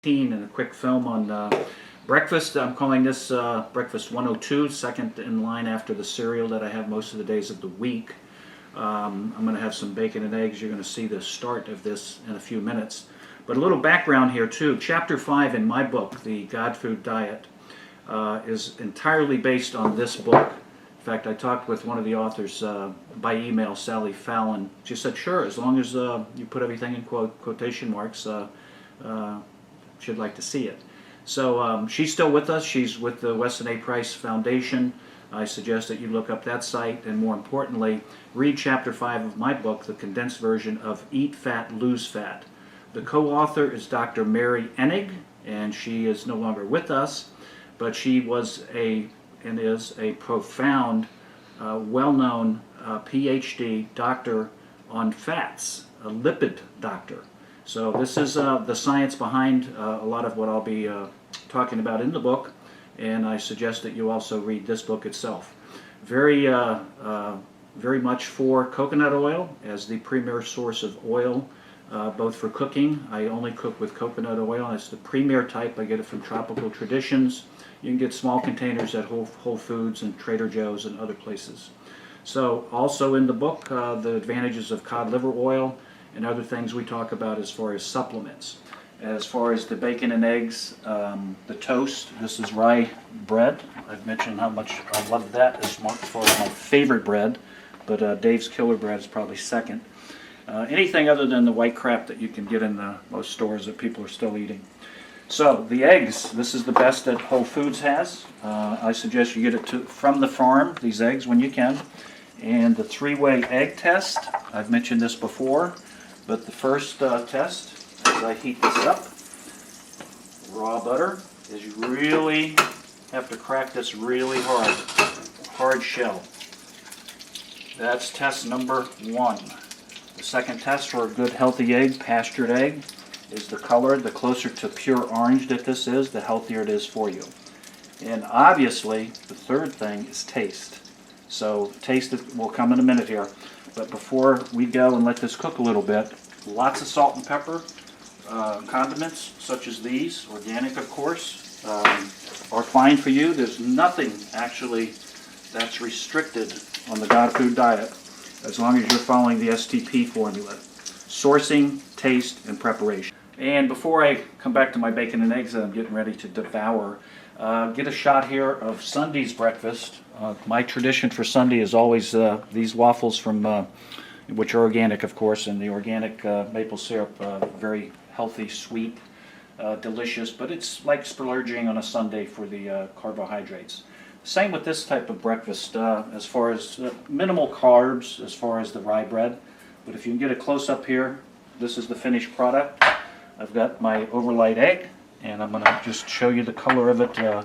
And a quick film on breakfast. I'm calling this breakfast 102, second in line after the cereal that I have most of the days of the week. I'm going to have some bacon and eggs. You're going to see the start of this in a few minutes. But a little background here too. Chapter 5 in my book, The God Food Diet, is entirely based on this book. In fact, I talked with one of the authors by email, Sally Fallon. She said, sure, as long as you put everything in quotation marks, she'd like to see it. So she's still with us. She's with the Weston A. Price Foundation. I suggest that you look up that site, and more importantly, read Chapter 5 of my book, the condensed version of Eat Fat, Lose Fat. The co-author is Dr. Mary Enig, and she is no longer with us, but she was and is a profound, well-known PhD doctor on fats, a lipid doctor. So this is the science behind a lot of what I'll be talking about in the book, and I suggest that you also read this book itself. Very much for coconut oil as the premier source of oil, both for cooking. I only cook with coconut oil. It's the premier type. I get it from Tropical Traditions. You can get small containers at Whole Foods and Trader Joe's and other places. So also in the book, the advantages of cod liver oil and other things we talk about as far as supplements. As far as the bacon and eggs, the toast, this is rye bread. I've mentioned how much I love that as far as my favorite bread, but Dave's Killer Bread is probably second. Anything other than the white crap that you can get in most stores that people are still eating. So the eggs, this is the best that Whole Foods has. I suggest you get it from the farm, these eggs, when you can. And the three-way egg test, I've mentioned this before. But the first test, as I heat this up, raw butter, is you really have to crack this really hard shell. That's test number 1. The second test for a good healthy egg, pastured egg, is the color. The closer to pure orange that this is, the healthier it is for you. And obviously, the third thing is taste. So taste will come in a minute here. But before we go and let this cook a little bit, lots of salt and pepper, condiments such as these, organic of course, are fine for you. There's nothing actually that's restricted on the God Food Diet as long as you're following the STP formula. Sourcing, taste, and preparation. And before I come back to my bacon and eggs that I'm getting ready to devour, get a shot here of Sunday's breakfast. My tradition for Sunday is always these waffles from, which are organic, of course, and the organic maple syrup, very healthy, sweet, delicious, but it's like splurging on a Sunday for the carbohydrates. Same with this type of breakfast, as far as minimal carbs, as far as the rye bread. But if you can get a close-up here, this is the finished product. I've got my overnight egg, and I'm going to just show you the color of it here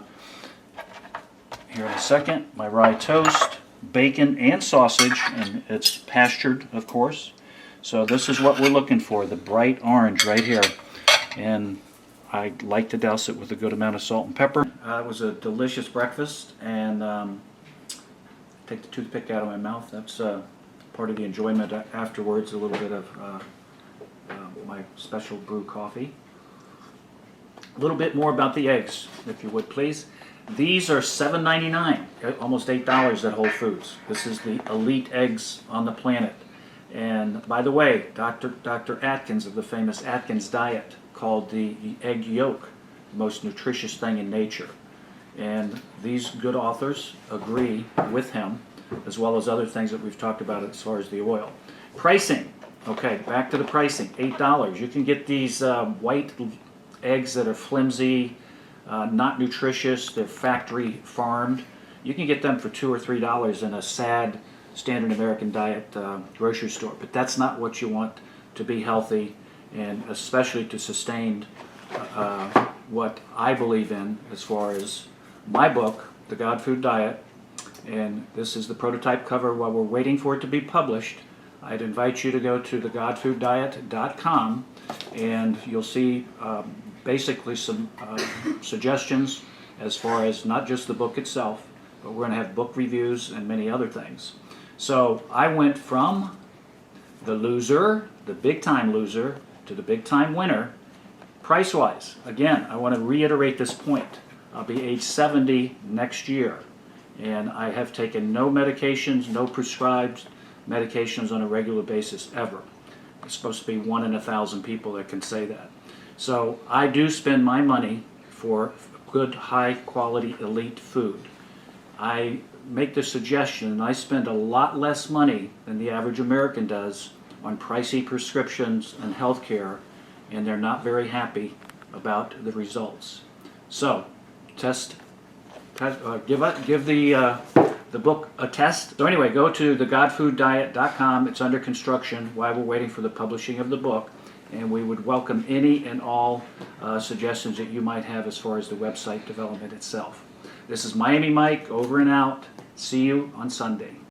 in a second. My rye toast, bacon and sausage, and it's pastured, of course. So this is what we're looking for, the bright orange right here. And I like to douse it with a good amount of salt and pepper. It was a delicious breakfast, and take the toothpick out of my mouth. That's part of the enjoyment afterwards, a little bit of my special brew coffee. A little bit more about the eggs, if you would please. These are $7.99, almost $8 at Whole Foods. This is the elite eggs on the planet. And by the way, Dr. Atkins of the famous Atkins diet called the egg yolk the most nutritious thing in nature. And these good authors agree with him, as well as other things that we've talked about as far as the oil. Pricing. Okay, back to the pricing. $8. You can get these white eggs that are flimsy, not nutritious, they're factory farmed. You can get them for $2 or $3 in a sad standard American diet grocery store, but that's not what you want to be healthy, and especially to sustain what I believe in as far as my book, The God Food Diet. And this is the prototype cover. While we're waiting for it to be published, I'd invite you to go to thegodfooddiet.com, and you'll see basically some suggestions as far as not just the book itself, but we're going to have book reviews and many other things. So I went from the loser, the big time loser, to the big time winner Price-wise, again, I want to reiterate this point. I'll be age 70 next year, and I have taken no medications, no prescribed medications on a regular basis ever. It's supposed to be 1 in 1,000 people that can say that. So I do spend my money for good, high-quality, elite food. I make the suggestion, I spend a lot less money than the average American does on pricey prescriptions and health care, and they're not very happy about the results. So, give the book a test. So anyway, go to thegodfooddiet.com. It's under construction while we're waiting for the publishing of the book, and we would welcome any and all suggestions that you might have as far as the website development itself. This is Miami Mike, over and out. See you on Sunday.